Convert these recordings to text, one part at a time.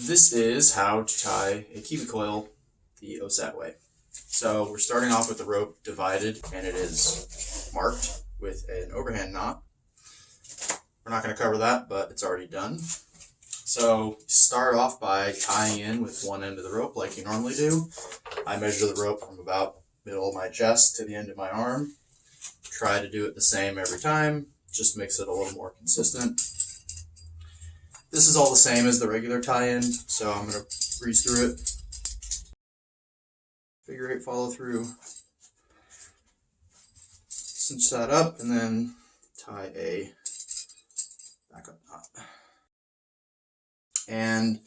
This is how to tie a Kiwi coil the OSAT way. So we're starting off with the rope divided, and it is marked with an overhand knot. We're not going to cover that, but it's already done. So start off by tying in with one end of the rope like you normally do. I measure the rope from about middle of my chest to the end of my arm. Try to do it the same every time, just makes it a little more consistent. This is all the same as the regular tie-in, so I'm going to breeze through it. Figure 8 follow through. Cinch that up and then tie a backup knot. And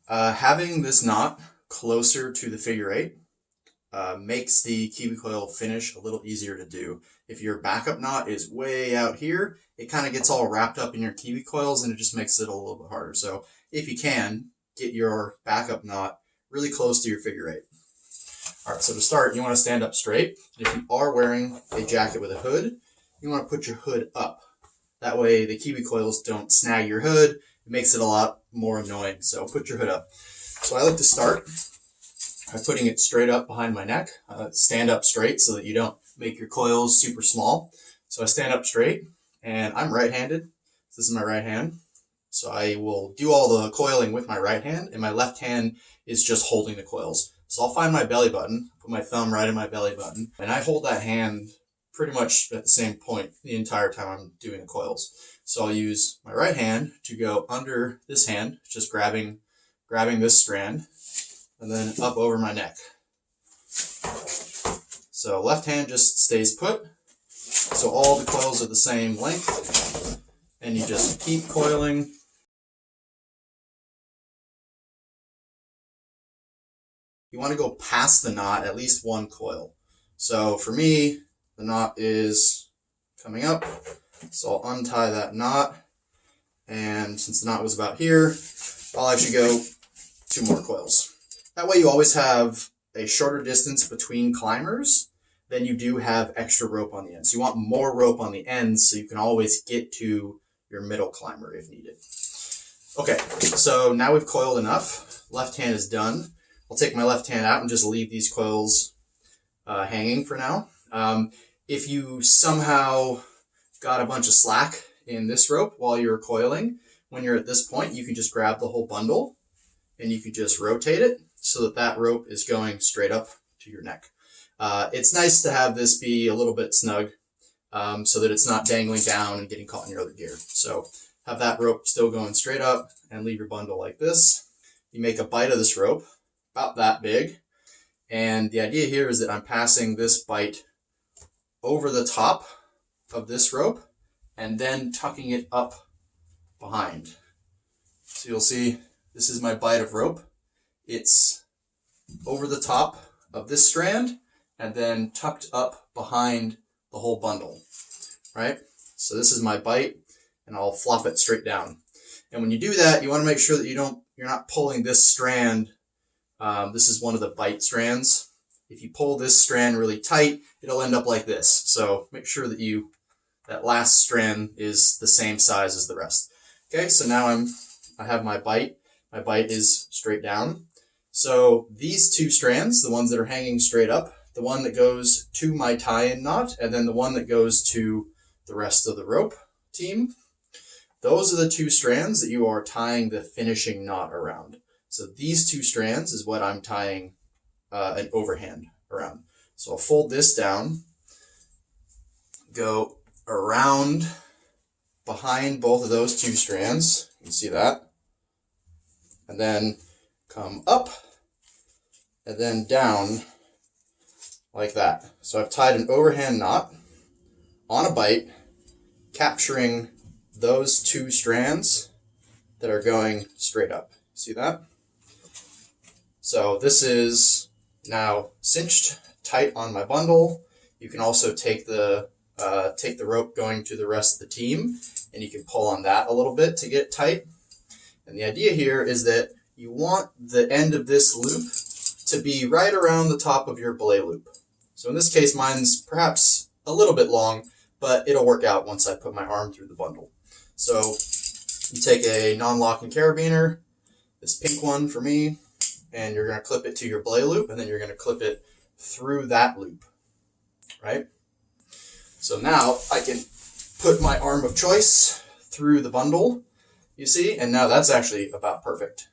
having this knot closer to the figure 8 makes the Kiwi coil finish a little easier to do. If your backup knot is way out here, it kind of gets all wrapped up in your Kiwi coils and it just makes it a little bit harder. So if you can, get your backup knot really close to your figure 8. All right, so to start, you want to stand up straight. If you are wearing a jacket with a hood, you want to put your hood up. That way the Kiwi coils don't snag your hood. It makes it a lot more annoying, so put your hood up. So I like to start by putting it straight up behind my neck. Stand up straight so that you don't make your coils super small. So I stand up straight, and I'm right-handed. This is my right hand. So I will do all the coiling with my right hand, and my left hand is just holding the coils. So I'll find my belly button, put my thumb right in my belly button, and I hold that hand pretty much at the same point the entire time I'm doing the coils. So I'll use my right hand to go under this hand, just grabbing this strand, and then up over my neck. So left hand just stays put. So all the coils are the same length, and you just keep coiling. You want to go past the knot at least one coil. So for me, the knot is coming up, so I'll untie that knot, and since the knot was about here, I'll actually go 2 more coils. That way you always have a shorter distance between climbers than you do have extra rope on the ends. You want more rope on the ends so you can always get to your middle climber if needed. Okay, so now we've coiled enough. Left hand is done. I'll take my left hand out and just leave these coils hanging for now. If you somehow got a bunch of slack in this rope while you're coiling, when you're at this point, you can just grab the whole bundle and you can just rotate it so that that rope is going straight up to your neck. It's nice to have this be a little bit snug so that it's not dangling down and getting caught in your other gear. So have that rope still going straight up and leave your bundle like this. You make a bite of this rope, about that big. And the idea here is that I'm passing this bite over the top of this rope and then tucking it up behind. So you'll see this is my bite of rope. It's over the top of this strand and then tucked up behind the whole bundle, right? So this is my bite, and I'll flop it straight down. And when you do that, you want to make sure that you're not pulling this strand. This is one of the bite strands. If you pull this strand really tight, it'll end up like this. So make sure that that last strand is the same size as the rest. Okay, so now I have my bite. My bite is straight down. So these 2 strands, the ones that are hanging straight up, the one that goes to my tie-in knot, and then the one that goes to the rest of the rope team, those are the 2 strands that you are tying the finishing knot around. So these 2 strands is what I'm tying an overhand around. So I'll fold this down, go around behind both of those 2 strands. You can see that. And then come up and then down like that. So I've tied an overhand knot on a bite, capturing those 2 strands that are going straight up. See that? So this is now cinched tight on my bundle. You can also take the rope going to the rest of the team, and you can pull on that a little bit to get it tight. And the idea here is that you want the end of this loop to be right around the top of your belay loop. So in this case, mine's perhaps a little bit long, but it'll work out once I put my arm through the bundle. So you take a non-locking carabiner, this pink one for me, and you're going to clip it to your belay loop, and then you're going to clip it through that loop, right? So now I can put my arm of choice through the bundle, you see, and now that's actually about perfect.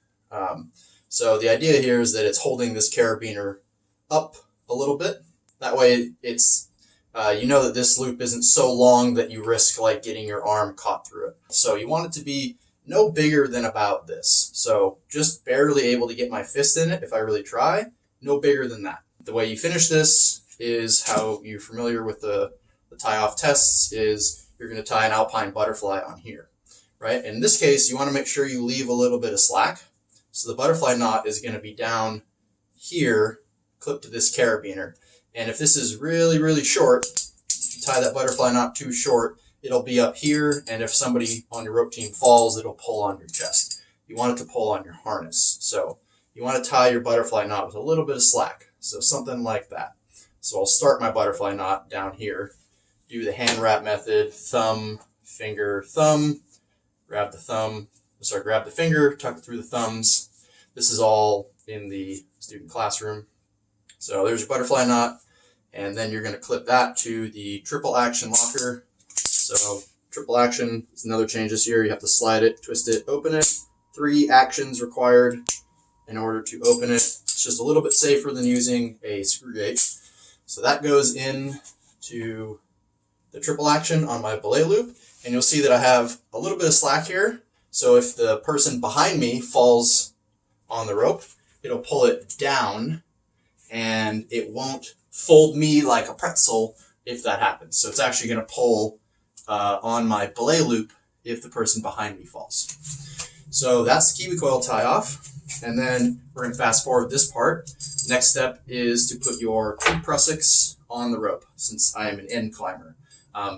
So the idea here is that it's holding this carabiner up a little bit. That way it's, you know that this loop isn't so long that you risk like getting your arm caught through it. So you want it to be no bigger than about this. So just barely able to get my fist in it if I really try, no bigger than that. The way you finish this is how you're familiar with the tie-off tests, is you're going to tie an alpine butterfly on here, right? In this case, you want to make sure you leave a little bit of slack. So the butterfly knot is going to be down here, clipped to this carabiner. And if this is really, really short, you tie that butterfly knot too short, it'll be up here. And if somebody on your rope team falls, it'll pull on your chest. You want it to pull on your harness. So you want to tie your butterfly knot with a little bit of slack. So something like that. So I'll start my butterfly knot down here, do the hand wrap method, thumb, finger, thumb, grab the finger, tuck it through the thumbs. This is all in the student classroom. So there's your butterfly knot, and then you're going to clip that to the triple action locker. So triple action is another change this year. You have to slide it, twist it, open it. 3 actions required in order to open it. It's just a little bit safer than using a screw gate. So that goes in to the triple action on my belay loop, and you'll see that I have a little bit of slack here. So if the person behind me falls on the rope, it'll pull it down, and it won't fold me like a pretzel if that happens. So it's actually going to pull on my belay loop if the person behind me falls. So that's the Kiwi coil tie off. And then we're going to fast forward this part. Next step is to put your two prussiks on the rope, since I am an end climber.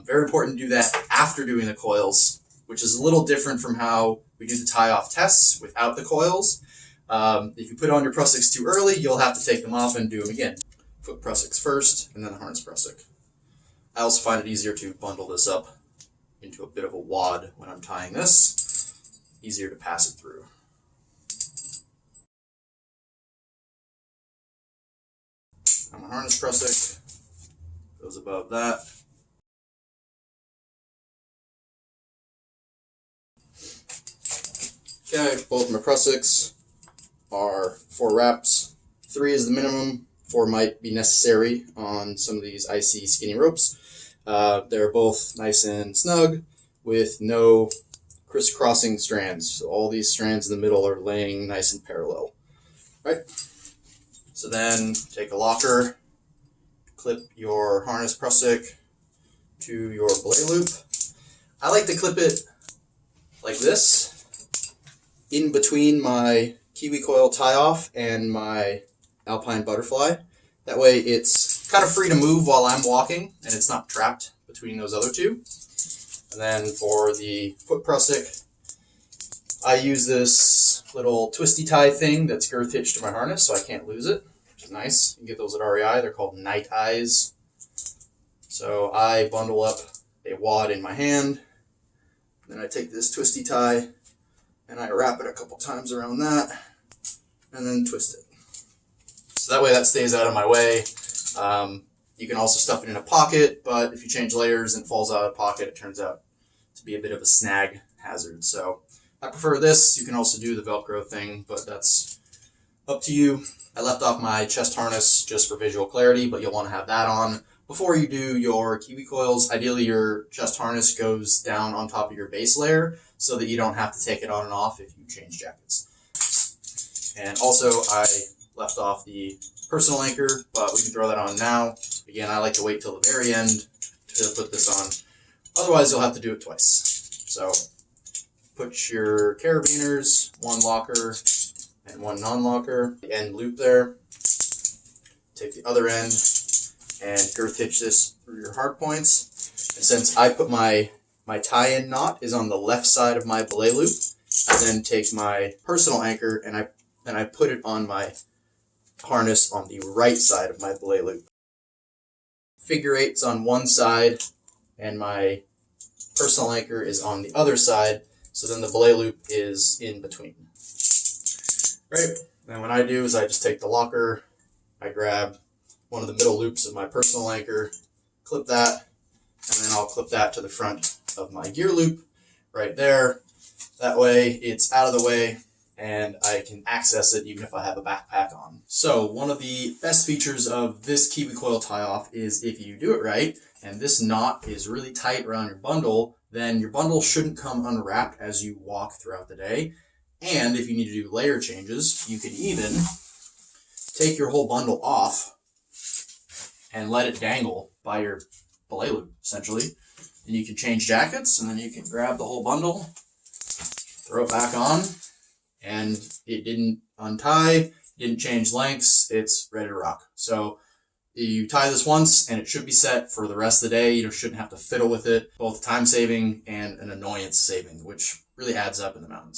Very important to do that after doing the coils, which is a little different from how we do the tie-off tests without the coils. If you put on your prussiks too early, you'll have to take them off and do them again. Foot prussiks first, and then the harness prussik. I also find it easier to bundle this up into a bit of a wad when I'm tying this. Easier to pass it through. Now my harness prussik goes above that. Okay, both my prussiks are 4 wraps. 3 is the minimum. 4 might be necessary on some of these icy skinny ropes. They're both nice and snug with no crisscrossing strands. So all these strands in the middle are laying nice and parallel. Right? So then take a locker, clip your harness prussik to your belay loop. I like to clip it like this, in between my Kiwi coil tie-off and my alpine butterfly. That way it's kind of free to move while I'm walking, and it's not trapped between those other two. And then for the foot prussik, I use this little twisty tie thing that's girth hitched to my harness so I can't lose it, which is nice. You can get those at REI. They're called night eyes. So I bundle up a wad in my hand, then I take this twisty tie and I wrap it a couple times around that and then twist it. So that way that stays out of my way. You can also stuff it in a pocket, but if you change layers and it falls out of the pocket, it turns out to be a bit of a snag hazard. So I prefer this. You can also do the Velcro thing, but that's up to you. I left off my chest harness just for visual clarity, but you'll want to have that on before you do your Kiwi coils. Ideally, your chest harness goes down on top of your base layer so that you don't have to take it on and off if you change jackets. And also, I left off the personal anchor, but we can throw that on now. Again, I like to wait till the very end to put this on. Otherwise, you'll have to do it twice. So put your carabiners, one locker and one non-locker, end loop there. Take the other end and girth hitch this through your hard points. And since I put my tie-in knot is on the left side of my belay loop, I then take my personal anchor and I put it on my harness on the right side of my belay loop. Figure eight's on one side and my personal anchor is on the other side, so then the belay loop is in between. right? And what I do is I just take the locker, I grab one of the middle loops of my personal anchor, clip that, and then I'll clip that to the front of my gear loop right there. That way it's out of the way and I can access it even if I have a backpack on. So one of the best features of this Kiwi coil tie-off is if you do it right, and this knot is really tight around your bundle, then your bundle shouldn't come unwrapped as you walk throughout the day. And if you need to do layer changes, you can even take your whole bundle off and let it dangle by your belay loop, essentially. And you can change jackets, and then you can grab the whole bundle, throw it back on, and it didn't untie, didn't change lengths, it's ready to rock. So you tie this once, and it should be set for the rest of the day. You shouldn't have to fiddle with it, both time saving and an annoyance saving, which really adds up in the mountains.